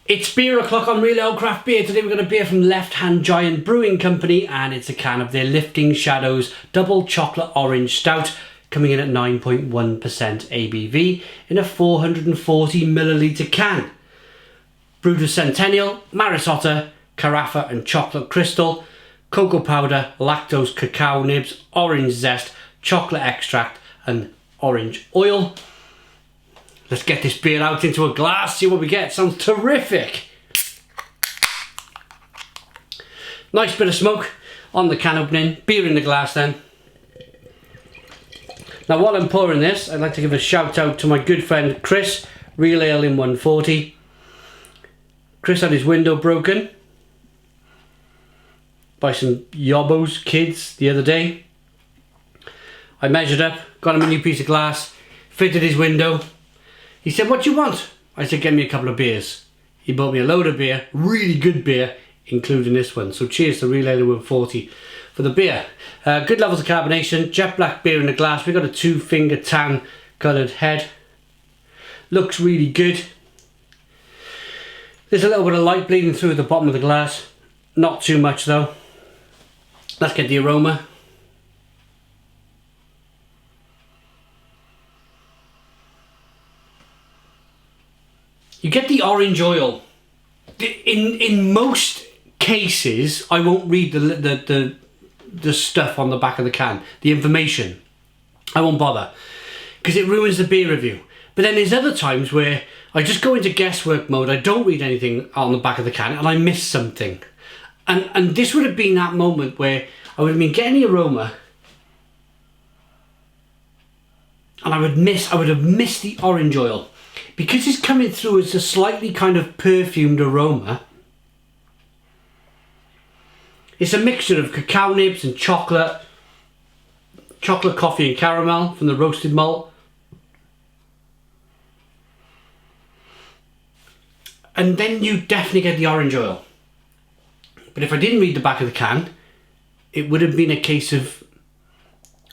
It's beer o'clock on Real Ale Craft Beer. Today we've got a beer from Left Hand Giant Brewing Company, and it's a can of their Lifting Shadows Double Chocolate Orange Stout, coming in at 9.1% ABV in a 440ml can. Brewed with Centennial, Maris Otter, Carafa and Chocolate Crystal, cocoa powder, lactose cacao nibs, orange zest, chocolate extract and orange oil. Let's get this beer out into a glass, see what we get. Sounds terrific. Nice bit of smoke on the can opening. Beer in the glass then. Now while I'm pouring this, I'd like to give a shout out to my good friend Chris, Real Ale in 140. Chris had his window broken by some yobbos kids the other day. I measured up, got him a new piece of glass, fitted his window. He said, "What do you want?" I said, "Get me a couple of beers." He bought me a load of beer, really good beer, including this one. So cheers to Real Ale 140 for the beer. Good levels of carbonation, jet black beer in the glass. We've got a 2-finger tan coloured head. Looks really good. There's a little bit of light bleeding through at the bottom of the glass. Not too much though. Let's get the aroma. You get the orange oil. In most cases, I won't read the stuff on the back of the can, the information. I won't bother, because it ruins the beer review. But then there's other times where I just go into guesswork mode, I don't read anything on the back of the can, and I miss something. And this would have been that moment where I would have been getting the aroma, and I would have missed the orange oil. Because it's coming through as a slightly kind of perfumed aroma. It's a mixture of cacao nibs and chocolate coffee and caramel from the roasted malt. And then you definitely get the orange oil. But if I didn't read the back of the can, it would have been a case of,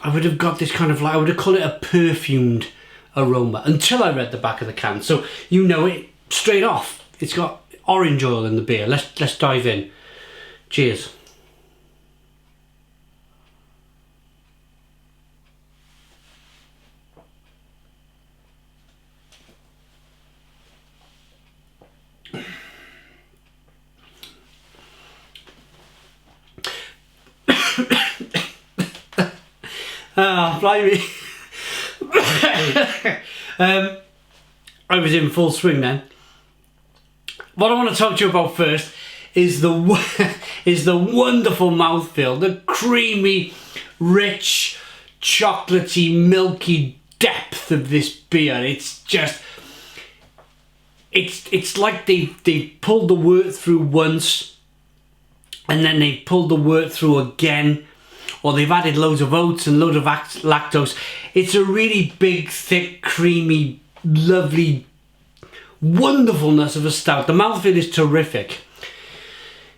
I would have got this kind of like, I would have called it a perfumed aroma until I read the back of the can. So you know it straight off. It's got orange oil in the beer. Let's dive in. Cheers. Ah, blimey. I was in full swing then. What I want to talk to you about first is the wonderful mouthfeel, the creamy, rich, chocolatey, milky depth of this beer. It's just, it's like they pulled the wort through once, and then they pulled the wort through again. Or they've added loads of oats and loads of lactose. It's a really big, thick, creamy, lovely wonderfulness of a stout. The mouthfeel is terrific.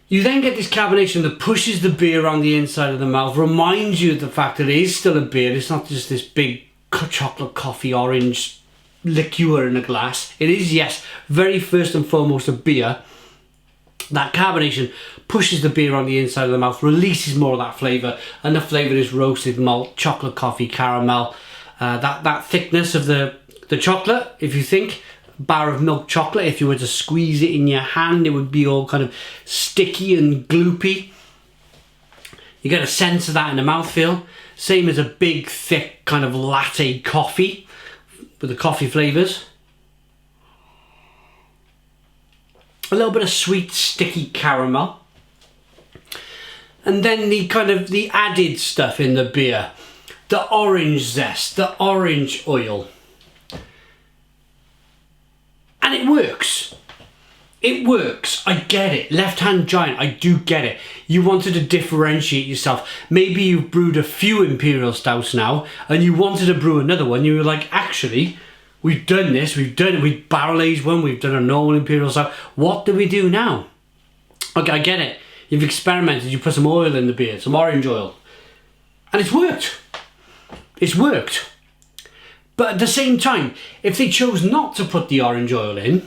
You then get this carbonation that pushes the beer on the inside of the mouth, reminds you of the fact that it is still a beer. It's not just this big chocolate coffee orange liqueur in a glass. It is, yes, very first and foremost a beer. That carbonation pushes the beer on the inside of the mouth, releases more of that flavour, and the flavour is roasted malt, chocolate coffee, caramel. That thickness of the chocolate, if you think, a bar of milk chocolate, if you were to squeeze it in your hand, it would be all kind of sticky and gloopy. You get a sense of that in the mouthfeel. Same as a big, thick kind of latte coffee with the coffee flavours. A little bit of sweet, sticky caramel. And then the kind of the added stuff in the beer. The orange zest, the orange oil. And it works. It works. I get it. Left Hand Giant, I do get it. You wanted to differentiate yourself. Maybe you've brewed a few Imperial Stouts now, and you wanted to brew another one. You were like, actually, we've done this, we've barrel aged one, we've done a normal Imperial Stout. What do we do now? Okay, I get it. You've experimented, you put some oil in the beer, some orange oil. And it's worked. It's worked. But at the same time, if they chose not to put the orange oil in,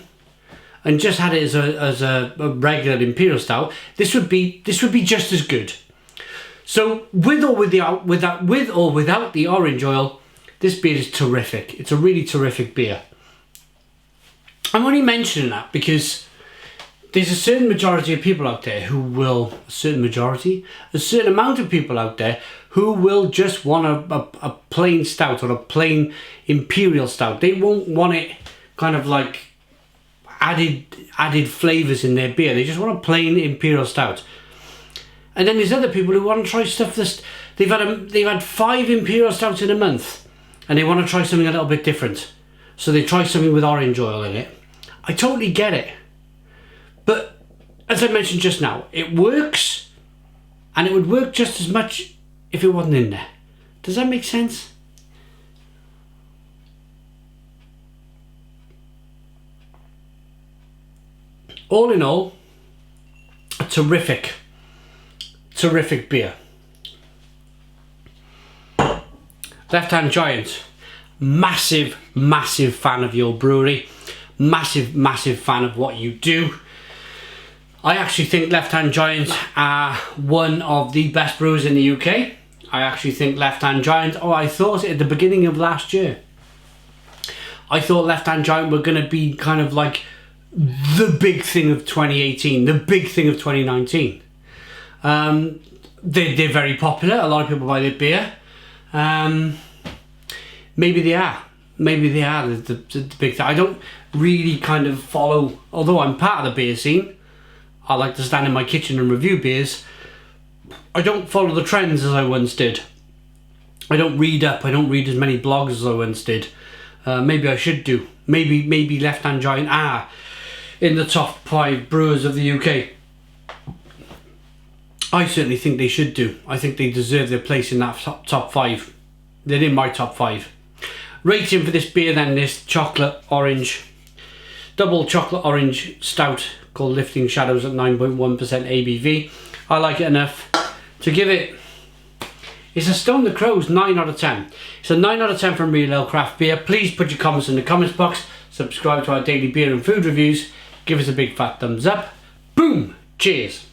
and just had it as a regular Imperial Stout, this would be just as good. So with or without the orange oil, this beer is terrific. It's a really terrific beer. I'm only mentioning that because there's a certain majority of people out there who will, a certain amount of people out there who will just want a plain stout or a plain Imperial Stout. They won't want it kind of like added flavours in their beer. They just want a plain Imperial Stout. And then there's other people who want to try stuff that's, they've had 5 Imperial Stouts in a month and they want to try something a little bit different. So they try something with orange oil in it. I totally get it. But as I mentioned just now, it works, and it would work just as much if it wasn't in there. Does that make sense? All in all, a terrific beer. Left Hand Giant, massive fan of your brewery, massive fan of what you do. I actually think Left Hand Giant are one of the best brewers in the UK. I actually think Left Hand Giant, I thought at the beginning of last year, I thought Left Hand Giant were going to be kind of like the big thing of 2018, the big thing of 2019. They're very popular. A lot of people buy their beer. Maybe they are the big thing. I don't really kind of follow, although I'm part of the beer scene. I like to stand in my kitchen and review beers. I don't follow the trends as I once did. I don't read as many blogs as I once did. Maybe I should do. Maybe Left Hand Giant are in the top 5 brewers of the UK. I certainly think they should do. I think they deserve their place in that top 5. They're in my top 5. Rating for this beer then, this double chocolate orange stout called Lifting Shadows at 9.1% ABV. I like it enough to give it, it's a Stone the Crows 9 out of 10. It's a 9 out of 10 from Real Ale Craft Beer. Please put your comments in the comments box. Subscribe to our daily beer and food reviews. Give us a big fat thumbs up. Boom! Cheers!